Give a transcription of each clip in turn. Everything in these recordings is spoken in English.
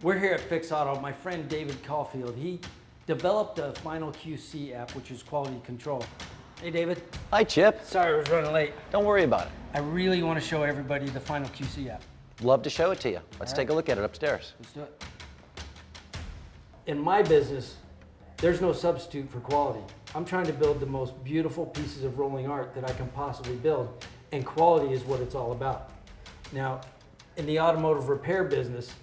We're here at Fix Auto. My friend David Caulfield, he developed a FinalQC app, which is quality control. Hey, David. Hi, Chip. Sorry I was running late. Don't worry about it. I really want to show everybody the FinalQC app. Love to show it to you. Let's take a look at it upstairs. Let's do it. In my business, there's no substitute for quality. I'm trying to build the most beautiful pieces of rolling art that I can possibly build, and quality is what it's all about. Now, in the automotive repair business,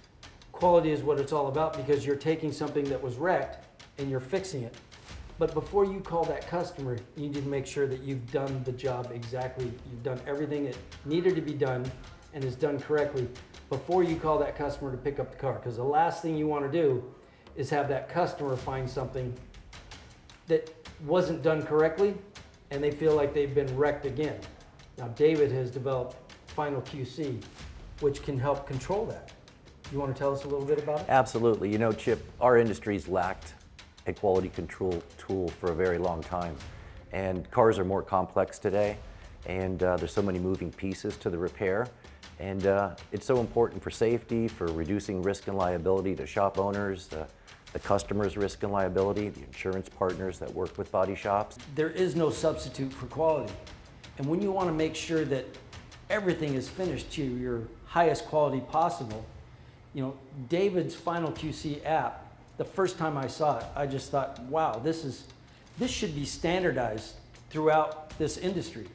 quality is what it's all about because you're taking something that was wrecked and you're fixing it. But before you call that customer, you need to make sure that you've done the job exactly. You've done everything that needed to be done and is done correctly before you call that customer to pick up the car. Because the last thing you want to do is have that customer find something that wasn't done correctly and they feel like they've been wrecked again. Now, David has developed FinalQC, which can help control that. You want to tell us a little bit about it? Absolutely. You know, Chip, our industry's lacked a quality control tool for a very long time. And cars are more complex today, and there's so many moving pieces to the repair. And it's so important for safety, for reducing risk and liability to shop owners, the customer's risk and liability, the insurance partners that work with body shops. There is no substitute for quality. And when you want to make sure that everything is finished to your highest quality possible, you know, David's FinalQC app, the first time I saw it, I just thought, wow, this should be standardized throughout this industry.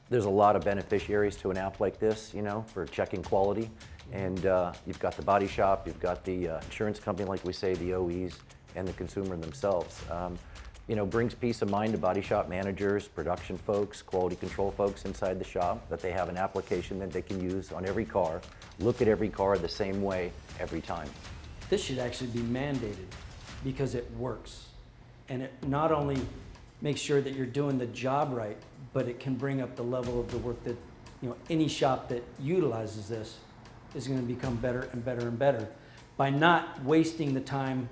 There's a lot of beneficiaries to an app like this, you know, for checking quality. And you've got the body shop, you've got the insurance company, like we say, the OEs, and the consumer themselves. You know, brings peace of mind to body shop managers, production folks, quality control folks inside the shop, that they have an application that they can use on every car, look at every car the same way every time. This should actually be mandated because it works. And it not only makes sure that you're doing the job right, but it can bring up the level of the work that, you know, any shop that utilizes this is going to become better and better and better by not wasting the time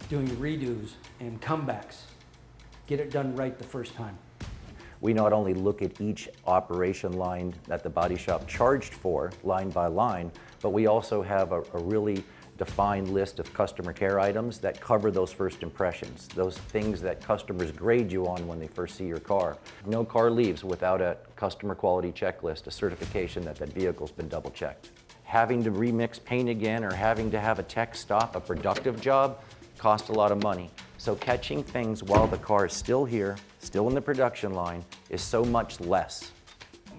doing redos and comebacks. Get it done right the first time. We not only look at each operation line that the body shop charged for, line by line, but we also have a really defined list of customer care items that cover those first impressions, those things that customers grade you on when they first see your car. No car leaves without a customer quality checklist, a certification that that vehicle's been double checked. Having to remix paint again or having to have a tech stop a productive job costs a lot of money. So catching things while the car is still here, still in the production line, is so much less.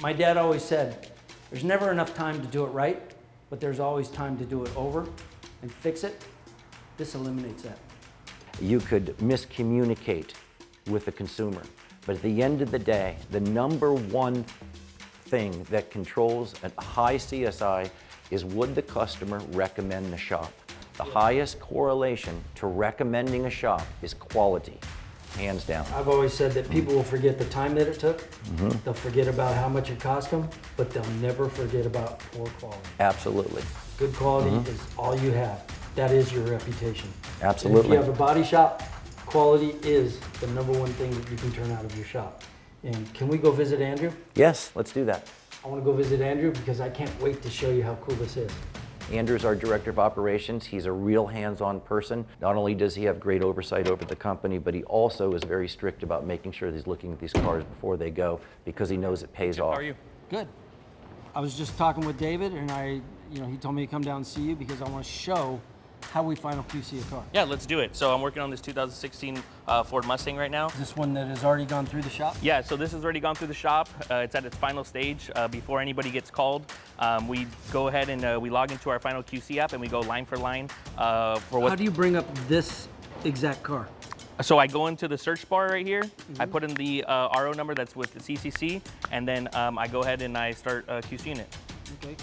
My dad always said, there's never enough time to do it right, but there's always time to do it over and fix it. This eliminates that. You could miscommunicate with the consumer, but at the end of the day, the number one thing that controls a high CSI is, would the customer recommend the shop? The highest correlation to recommending a shop is quality, hands down. I've always said that people will forget the time that it took, they'll forget about how much it cost them, but they'll never forget about poor quality. Absolutely. Good quality is all you have. That is your reputation. Absolutely. And if you have a body shop, quality is the number one thing that you can turn out of your shop. And can we go visit Andrew? Yes, let's do that. I want to go visit Andrew because I can't wait to show you how cool this is. Andrew's our director of operations. He's a real hands-on person. Not only does he have great oversight over the company, but he also is very strict about making sure that he's looking at these cars before they go, because he knows it pays off. How are you? Good. I was just talking with David, and he told me to come down and see you because I want to show how we FinalQC a car. Yeah, let's do it. So I'm working on this 2016 Ford Mustang right now. Is this one that has already gone through the shop? Yeah, so this has already gone through the shop. It's at its final stage. Before anybody gets called, we go ahead and we log into our FinalQC app and we go line for line for what. How do you bring up this exact car? So I go into the search bar right here. I put in the RO number that's with the CCC, and then I go ahead and I start QCing it. Okay.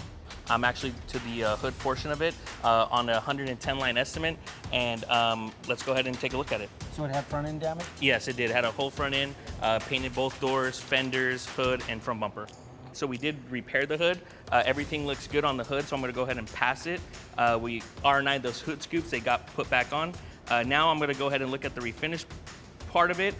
I'm actually to the hood portion of it on a 110 line estimate, and let's go ahead and take a look at it. So it had front end damage? Yes, it did. It had a whole front end, painted both doors, fenders, hood, and front bumper. So we did repair the hood. Everything looks good on the hood, so I'm gonna go ahead and pass it. We R9 those hood scoops, they got put back on. Now I'm gonna go ahead and look at the refinish part of it.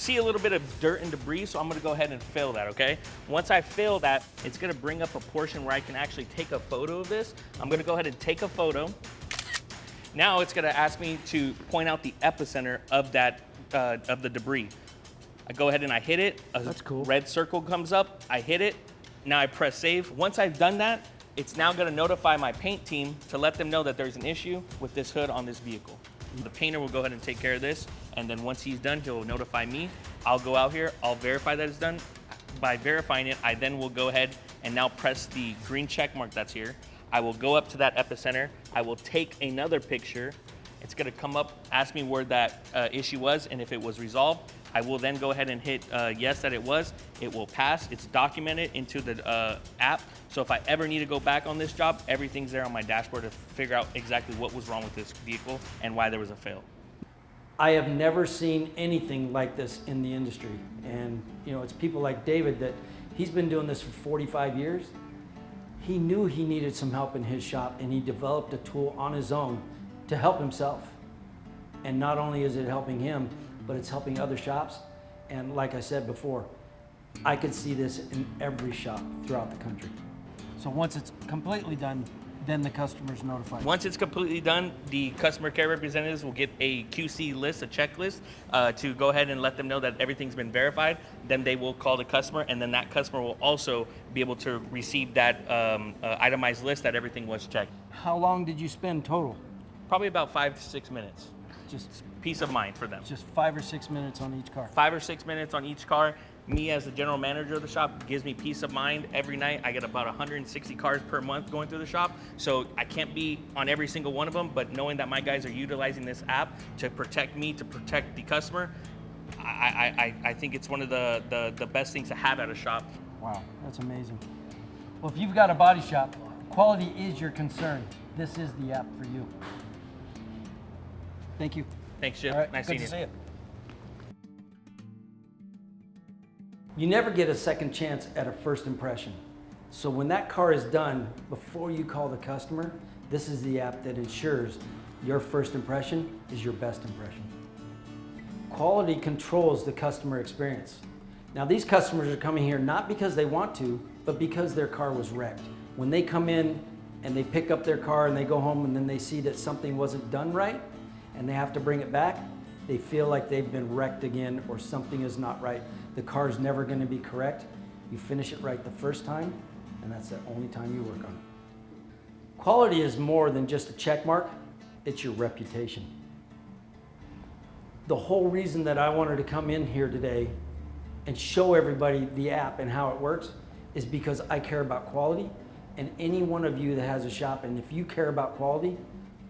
See a little bit of dirt and debris, so I'm gonna go ahead and fill that, okay? Once I fill that, it's gonna bring up a portion where I can actually take a photo of this. I'm gonna go ahead and take a photo, Now it's gonna ask me to point out the epicenter of that, of the debris. I go ahead and I hit it. That's cool. Red circle comes up, I hit it. Now I press save. Once I've done that, it's now gonna notify my paint team to let them know that there's an issue with this hood on this vehicle. The painter will go ahead and take care of this, and then once he's done, he'll notify me. I'll go out here, I'll verify that it's done. By verifying it, I then will go ahead and now press the green check mark that's here. I will go up to that epicenter. I will take another picture. It's gonna come up, ask me where that issue was and if it was resolved. I will then go ahead and hit yes that it was. It will pass. It's documented into the app. So if I ever need to go back on this job, everything's there on my dashboard to figure out exactly what was wrong with this vehicle and why there was a fail. I have never seen anything like this in the industry. And you know, it's people like David that he's been doing this for 45 years. He knew he needed some help in his shop, and he developed a tool on his own to help himself. And not only is it helping him, but it's helping other shops. And like I said before, I could see this in every shop throughout the country. So once it's completely done, then the customer's notified. Once it's completely done, the customer care representatives will get a QC list, a checklist, to go ahead and let them know that everything's been verified. Then they will call the customer, and then that customer will also be able to receive that itemized list that everything was checked. How long did you spend total? Probably about 5 to 6 minutes. Just Peace of mind for them. 5 or 6 minutes on each car. 5 or 6 minutes on each car. Me as the general manager of the shop gives me peace of mind. Every night I get about 160 cars per month going through the shop. So I can't be on every single one of them, but knowing that my guys are utilizing this app to protect me, to protect the customer, I think it's one of the best things to have at a shop. Wow, that's amazing. Well, if you've got a body shop, quality is your concern. This is the app for you. Thank you. Thanks, Chip. All right, Nice good seeing to you. see you. You never get a second chance at a first impression. So when that car is done, before you call the customer, this is the app that ensures your first impression is your best impression. Quality controls the customer experience. Now these customers are coming here not because they want to, but because their car was wrecked. When they come in and they pick up their car and they go home and then they see that something wasn't done right and they have to bring it back, they feel like they've been wrecked again or something is not right. The car's never going to be correct. You finish it right the first time, and that's the only time you work on it. Quality is more than just a check mark, it's your reputation. The whole reason that I wanted to come in here today and show everybody the app and how it works is because I care about quality, and any one of you that has a shop, and if you care about quality,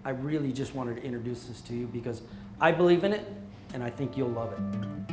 I really just wanted to introduce this to you because I believe in it and I think you'll love it.